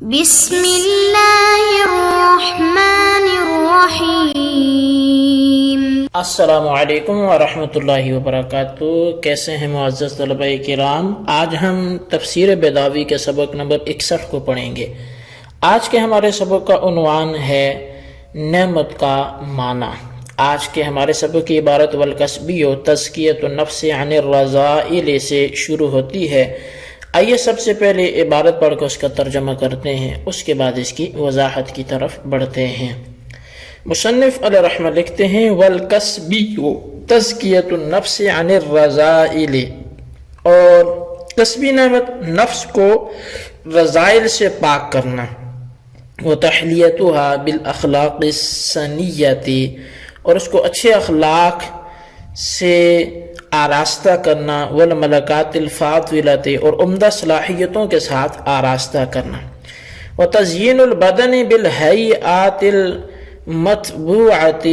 بسم اللہ الرحمن الرحیم۔ السلام علیکم ورحمۃ اللہ وبرکاتہ۔ کیسے ہیں معزز طلباء کرام؟ آج ہم تفسیر بیضاوی کے سبق نمبر 61 کو پڑھیں گے۔ آج کے ہمارے سبق کا عنوان ہے نعمت کا معنی۔ آج کے ہمارے سبق کی عبارت والکسبی و تزکیۃ النفس عن الرذائل سے شروع ہوتی ہے۔ آئیے سب سے پہلے عبارت پڑھ کر اس کا ترجمہ کرتے ہیں، اس کے بعد اس کی وضاحت کی طرف بڑھتے ہیں۔ مصنف علیہ رحمہ لکھتے ہیں والکسبی تزکیۃ النفس عن الرذائل، اور کسبی نعمت نفس کو رذائل سے پاک کرنا، وتحلیتها بالاخلاق السنیۃ، اور اس کو اچھے اخلاق سے آراستہ کرنا، والملکات الفاضلۃ، اور عمدہ صلاحیتوں کے ساتھ آراستہ کرنا، وتزیین البدن بالہیئات المطبوعۃ،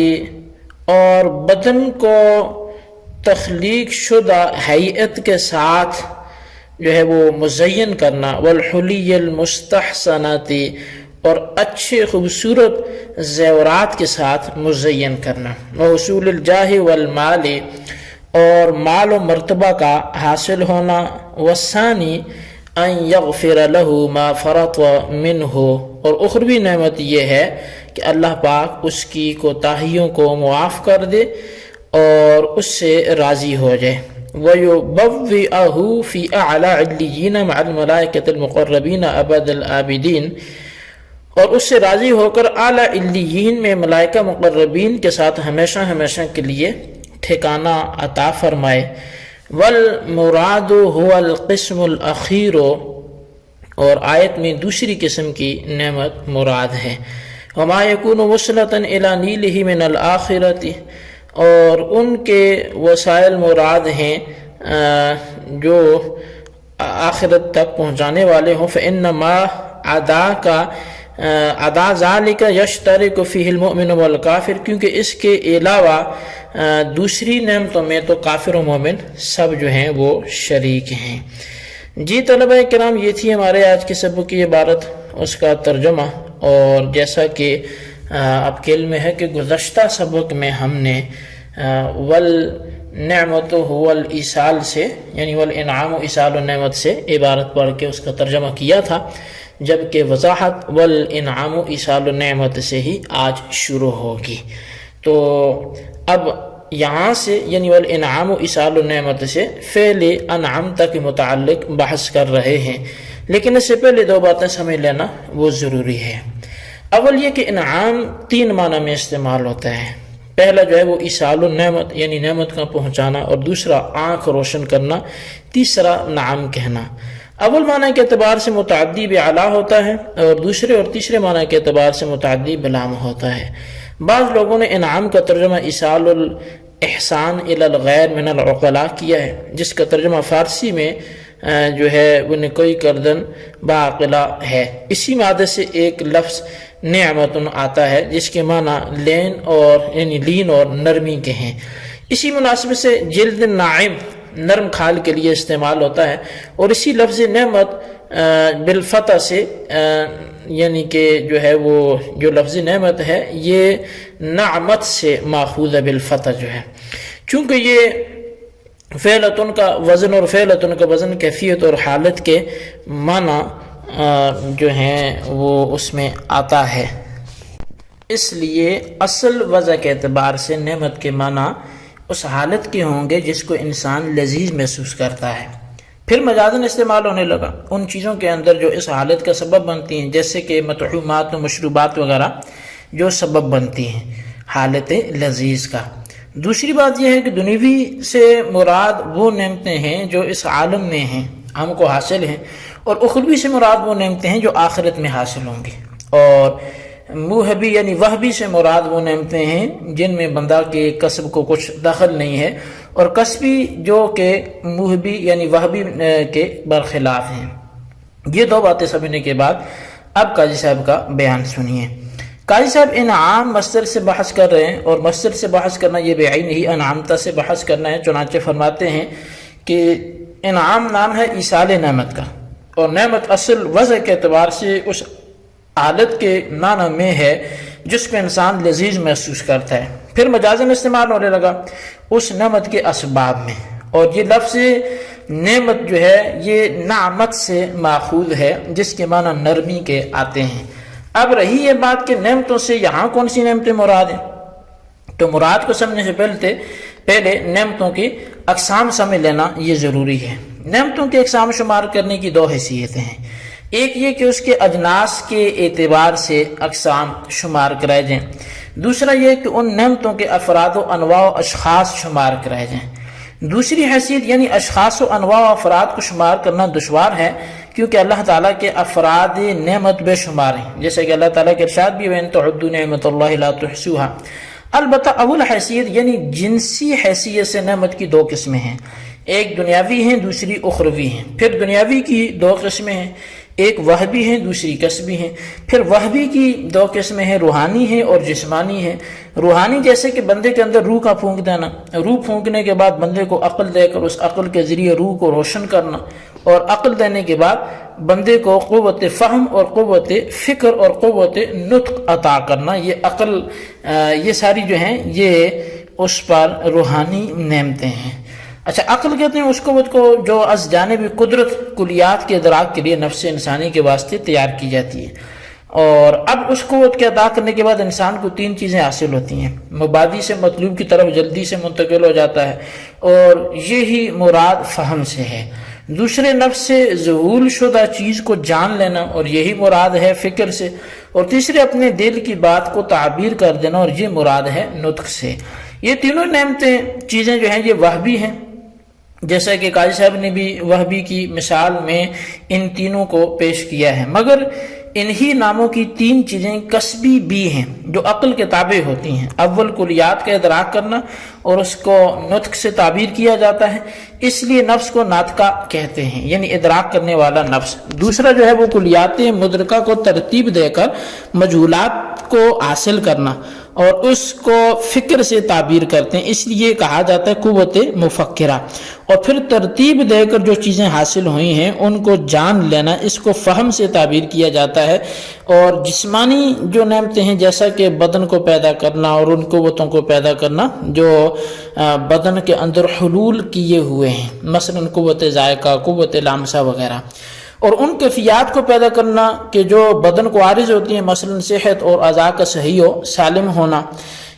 اور بدن کو تخلیق شدہ ہیئت کے ساتھ جو ہے وہ مزین کرنا، والحلی المستحسنۃ، اور اچھے خوبصورت زیورات کے ساتھ مزین کرنا، وحصول الجاہ والمال، اور مال و مرتبہ کا حاصل ہونا، والثانی ان یغفر له ما فرط منہ، اور اخروی نعمت یہ ہے کہ اللہ پاک اس کی کوتاہیوں کو معاف کر دے اور اس سے راضی ہو جائے، وَيُبَوِّئَهُ فِي أَعْلَى عِلِّيِّينَ مَعَ الْمَلَائِكَةِ الْمُقَرَّبِينَ أَبَدَ الْآبِدِينَ، اور اس سے راضی ہو کر اعلیٰ علیین میں ملائکہ مقربین کے ساتھ ہمیشہ ہمیشہ کے لیے ٹھکانہ عطا فرمائے۔ والمراد هو القسم الاخیر، اور آیت میں دوسری قسم کی نعمت مراد ہے، وما يكون وصلة الى نیلہ من الآخرۃ، اور ان کے وسائل مراد ہیں جو آخرت تک پہنچانے والے ہوں، فإنما ادا ذالک یشترک فیہ المؤمن والکافر، کیونکہ اس کے علاوہ دوسری نعمتوں میں تو کافر و مومن سب جو ہیں وہ شریک ہیں۔ جی طلبہ کرام، یہ تھی ہمارے آج کے سبق کی عبارت، اس کا ترجمہ، اور جیسا کہ اب کے علم ہے کہ گزشتہ سبق میں ہم نے والنعمت هو الایصال سے، یعنی والانعام ایصال النعمت سے عبارت پڑھ کے اس کا ترجمہ کیا تھا، جبکہ وضاحت والانعام ایصال النعمت سے ہی آج شروع ہوگی۔ تو اب یہاں سے یعنی والانعام ایصال النعمت سے فعل انعمت کے متعلق بحث کر رہے ہیں، لیکن اس سے پہلے دو باتیں سمجھ لینا وہ ضروری ہے۔ اول یہ کہ انعام تین معنی میں استعمال ہوتا ہے۔ پہلا جو ہے وہ ایصال النعمت یعنی نعمت کا پہنچانا، اور دوسرا آنکھ روشن کرنا، تیسرا نعم کہنا۔ اول معنی کے اعتبار سے متعدی بعلا ہوتا ہے، اور دوسرے اور تیسرے معنی کے اعتبار سے متعدی بلام ہوتا ہے۔ بعض لوگوں نے انعام کا ترجمہ ایصال الاحسان الی الغیر من العقلاء کیا ہے، جس کا ترجمہ فارسی میں جو ہے وہ نکوئی کردن باعقلا ہے۔ اسی مادے سے ایک لفظ نعمت آتا ہے جس کے معنی لین اور یعنی لین اور نرمی کے ہیں۔ اسی مناسبت سے جلد ناعم نرم کھال کے لیے استعمال ہوتا ہے، اور اسی لفظ نعمت بالفتح سے یعنی کہ جو ہے وہ جو لفظ نعمت ہے یہ نعمت سے ماخوذ ہے بالفتح جو ہے، چونکہ یہ فعلتن کا وزن اور فعلتن کا وزن کیفیت اور حالت کے معنی جو ہیں وہ اس میں آتا ہے، اس لیے اصل وضع کے اعتبار سے نعمت کے معنی اس حالت کے ہوں گے جس کو انسان لذیذ محسوس کرتا ہے۔ پھر مجازن استعمال ہونے لگا ان چیزوں کے اندر جو اس حالت کا سبب بنتی ہیں، جیسے کہ مطعومات و مشروبات وغیرہ جو سبب بنتی ہیں حالت لذیذ کا۔ دوسری بات یہ ہے کہ دنیوی سے مراد وہ نعمتیں ہیں جو اس عالم میں ہیں، ہم کو حاصل ہیں، اور اخروی سے مراد وہ نعمتیں ہیں جو آخرت میں حاصل ہوں گی، اور موہبی یعنی وہبی سے مراد وہ نعمتیں ہیں جن میں بندہ کے کسب کو کچھ دخل نہیں ہے، اور کسبی جو کہ موہبی یعنی وہبی کے برخلاف ہیں۔ یہ دو باتیں سمجھنے کے بعد اب قاضی صاحب کا بیان سنیے۔ قاضی صاحب انعام مصدر سے بحث کر رہے ہیں، اور مصدر سے بحث کرنا یہ بعین ہی انعامتا سے بحث کرنا ہے، چنانچہ فرماتے ہیں کہ انعام نام ہے ایصال نعمت کا، اور نعمت اصل وضع کے اعتبار سے اس حالت کے معنی میں ہے جس کو انسان لذیذ محسوس کرتا ہے، پھر مجازن استعمال ہونے لگا اس نعمت کے اسباب میں، اور یہ لفظ نعمت جو ہے یہ نعمت سے ماخوذ ہے جس کے معنی نرمی کے آتے ہیں۔ اب رہی یہ بات کہ نعمتوں سے یہاں کون سی نعمتیں مراد ہیں، تو مراد کو سمجھنے سے پہلے نعمتوں کی اقسام سمجھ لینا یہ ضروری ہے۔ نعمتوں کے اقسام شمار کرنے کی دو حیثیتیں ہیں، ایک یہ کہ اس کے اجناس کے اعتبار سے اقسام شمار کرائے جائیں، دوسرا یہ کہ ان نعمتوں کے افراد و انواع و اشخاص شمار کرائے جائیں۔ دوسری حیثیت یعنی اشخاص و انواع و افراد کو شمار کرنا دشوار ہے، کیونکہ اللہ تعالیٰ کے افراد نعمت بے شمار ہیں، جیسے کہ اللہ تعالیٰ کے ارشاد بھی وَإِن تَعُدُّوا نِعْمَتَ اللَّهِ لَا تُحْصُوهَا۔ البتہ اول حیثیت یعنی جنسی حیثیت سے نعمت کی دو قسمیں ہیں، ایک دنیاوی ہیں دوسری اخروی ہیں۔ پھر دنیاوی کی دو قسمیں ہیں، ایک وہبی ہیں دوسری کسبی ہیں۔ پھر وہبی کی دو قسمیں ہیں، روحانی ہیں اور جسمانی ہیں۔ روحانی جیسے کہ بندے کے اندر روح کا پھونک دینا، روح پھونکنے کے بعد بندے کو عقل دے کر اس عقل کے ذریعے روح کو روشن کرنا، اور عقل دینے کے بعد بندے کو قوت فہم اور قوت فکر اور قوت نطق عطا کرنا، یہ عقل یہ ساری جو ہیں یہ اس پر روحانی نعمتیں ہیں۔ اچھا، عقل کہتے ہیں اس قوت کو جو از جانب قدرت کلیات کے ادراک کے لیے نفس انسانی کے واسطے تیار کی جاتی ہے، اور اب اس قوت کے ادا کرنے کے بعد انسان کو تین چیزیں حاصل ہوتی ہیں، مبادی سے مطلوب کی طرف جلدی سے منتقل ہو جاتا ہے، اور یہی مراد فہم سے ہے۔ دوسرے نفس سے ظہور شدہ چیز کو جان لینا، اور یہی مراد ہے فکر سے، اور تیسرے اپنے دل کی بات کو تعبیر کر دینا، اور یہ مراد ہے نطق سے۔ یہ تینوں نعمتیں چیزیں جو ہیں یہ وہبی ہیں، جیسا کہ قاضی صاحب نے بھی وہبی کی مثال میں ان تینوں کو پیش کیا ہے، مگر انہی ناموں کی تین چیزیں کسبی بھی ہیں جو عقل کے تابع ہوتی ہیں۔ اول کلیات کا ادراک کرنا، اور اس کو نطق سے تعبیر کیا جاتا ہے، اس لیے نفس کو ناطقہ کہتے ہیں، یعنی ادراک کرنے والا نفس۔ دوسرا جو ہے وہ کلیات مدرکہ کو ترتیب دے کر مجہولات کو حاصل کرنا، اور اس کو فکر سے تعبیر کرتے ہیں، اس لیے کہا جاتا ہے قوت مفکرہ۔ اور پھر ترتیب دے کر جو چیزیں حاصل ہوئی ہیں ان کو جان لینا، اس کو فہم سے تعبیر کیا جاتا ہے۔ اور جسمانی جو نعمتیں ہیں جیسا کہ بدن کو پیدا کرنا اور ان قوتوں کو پیدا کرنا جو بدن کے اندر حلول کیے ہوئے ہیں، مثلا قوت ذائقہ، قوت لامسہ وغیرہ، اور ان کیفیات کو پیدا کرنا کہ جو بدن کو عارض ہوتی ہیں، مثلا صحت اور اعضاء کا صحیح و سالم ہونا۔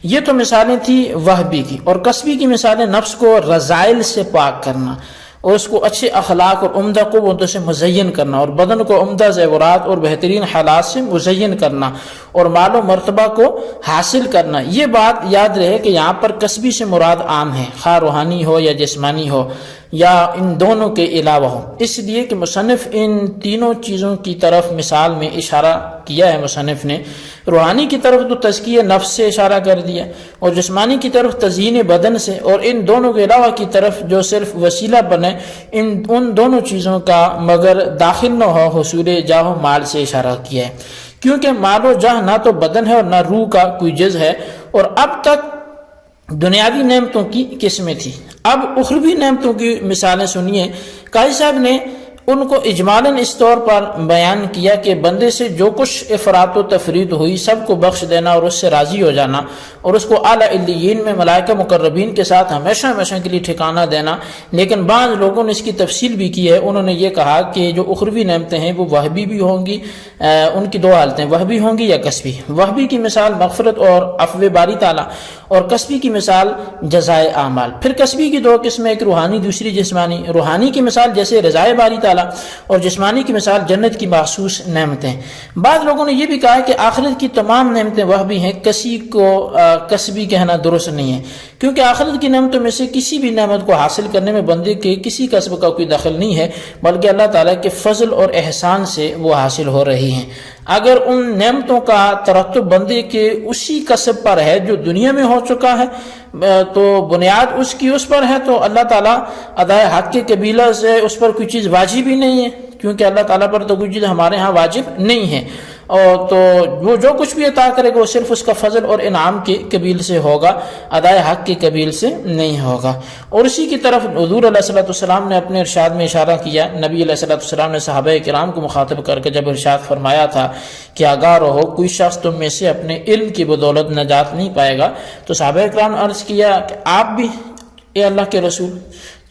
یہ تو مثالیں تھی وہبی کی، اور کسبی کی مثالیں نفس کو رذائل سے پاک کرنا، اور اس کو اچھے اخلاق اور عمدہ قوتوں سے مزین کرنا، اور بدن کو عمدہ زیورات اور بہترین حالات سے مزین کرنا، اور مال و مرتبہ کو حاصل کرنا۔ یہ بات یاد رہے کہ یہاں پر کسبی سے مراد عام ہے، خواہ روحانی ہو یا جسمانی ہو یا ان دونوں کے علاوہ ہو، اس لیے کہ مصنف ان تینوں چیزوں کی طرف مثال میں اشارہ کیا ہے۔ مصنف نے روحانی کی طرف تو تزکیہ نفس سے اشارہ کر دیا، اور جسمانی کی طرف تزیین بدن سے، اور ان دونوں کے علاوہ کی طرف جو صرف وسیلہ بنے ان دونوں چیزوں کا مگر داخل نہ ہو حصول جاہ و مال سے اشارہ کیا ہے، کیونکہ مال و جاہ نہ تو بدن ہے اور نہ روح کا کوئی جز ہے۔ اور اب تک دنیاوی نعمتوں کی قسمیں تھی، اب اخروی نعمتوں کی مثالیں سنیے۔ قاضی صاحب نے ان کو اجمالاً اس طور پر بیان کیا کہ بندے سے جو کچھ افراط و تفریط ہوئی سب کو بخش دینا اور اس سے راضی ہو جانا، اور اس کو اعلیٰ علیین میں ملائکہ مقربین کے ساتھ ہمیشہ ہمیشہ کے لیے ٹھکانہ دینا۔ لیکن بعض لوگوں نے اس کی تفصیل بھی کی ہے، انہوں نے یہ کہا کہ جو اخروی نعمتیں ہیں وہ وہبی بھی ہوں گی، ان کی دو حالتیں وہبی ہوں گی یا کسبی۔ وہبی کی مثال مغفرت اور عفو باری تعالیٰ، اور کسبی کی مثال جزائے اعمال۔ پھر کسبی کی دو قسمیں، ایک روحانی دوسری جسمانی۔ روحانی کی مثال جیسے رضائے باری تعالیٰ، اور جسمانی کی مثال جنت کی مخصوص نعمتیں۔ بعض لوگوں نے یہ بھی کہا کہ آخرت کی تمام نعمتیں وہبی ہیں، کسی کو کسبی کہنا درست نہیں ہے، کیونکہ آخرت کی نعمتوں میں سے کسی بھی نعمت کو حاصل کرنے میں بندے کے کسی کسب کا کوئی دخل نہیں ہے، بلکہ اللہ تعالیٰ کے فضل اور احسان سے وہ حاصل ہو رہی ہیں۔ اگر ان نعمتوں کا ترتب بندے کے اسی کسب پر ہے جو دنیا میں ہو چکا ہے، تو بنیاد اس کی اس پر ہے، تو اللہ تعالیٰ ادائے حق کے قبیلہ سے اس پر کوئی چیز واجب ہی نہیں ہے، کیونکہ اللہ تعالیٰ پر تو کوئی چیز ہمارے ہاں واجب نہیں ہے۔ اور تو وہ جو کچھ بھی عطا کرے گا وہ صرف اس کا فضل اور انعام کے قبیل سے ہوگا، ادائے حق کے قبیل سے نہیں ہوگا۔ اور اسی کی طرف حضور علیہ الصلوۃ والسلام نے اپنے ارشاد میں اشارہ کیا، نبی علیہ الصلوۃ والسلام نے صحابہ کرام کو مخاطب کر کے جب ارشاد فرمایا تھا کہ آگاہ رہو کوئی شخص تم میں سے اپنے علم کی بدولت نجات نہیں پائے گا، تو صحابہ کرام نے عرض کیا کہ آپ بھی اے اللہ کے رسول؟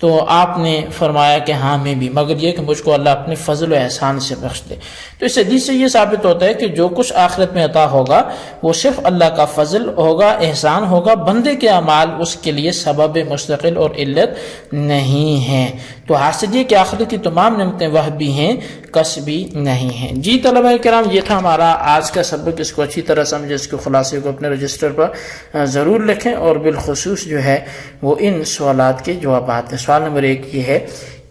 تو آپ نے فرمایا کہ ہاں میں بھی، مگر یہ کہ مجھ کو اللہ اپنے فضل و احسان سے بخش دے۔ تو اس حدیث سے یہ ثابت ہوتا ہے کہ جو کچھ آخرت میں عطا ہوگا وہ صرف اللہ کا فضل ہوگا، احسان ہوگا، بندے کے اعمال اس کے لیے سبب مستقل اور علت نہیں ہیں۔ تو حاصل یہ کہ آخرت کی تمام نعمتیں وہبی ہیں، کسبی نہیں ہیں۔ جی طلبہ کرام، یہ تھا ہمارا آج کا سبق، اس کو اچھی طرح سمجھے، اس کے خلاصے کو اپنے رجسٹر پر ضرور لکھیں، اور بالخصوص جو ہے وہ ان سوالات کے جوابات ہیں۔ سوال نمبر 1 یہ ہے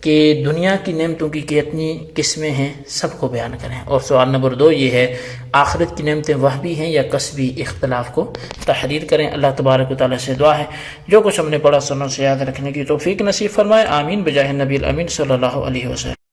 کہ دنیا کی نعمتوں کی کتنی قسمیں ہیں، سب کو بیان کریں۔ اور سوال نمبر 2 یہ ہے آخرت کی نعمتیں وہبی ہیں یا کسبی، اختلاف کو تحریر کریں۔ اللہ تبارک و تعالیٰ سے دعا ہے جو کچھ ہم نے پڑھا سنوں سے یاد رکھنے کی توفیق نصیب فرمائے، آمین بجاہ نبی الامین صلی اللہ علیہ وسلم۔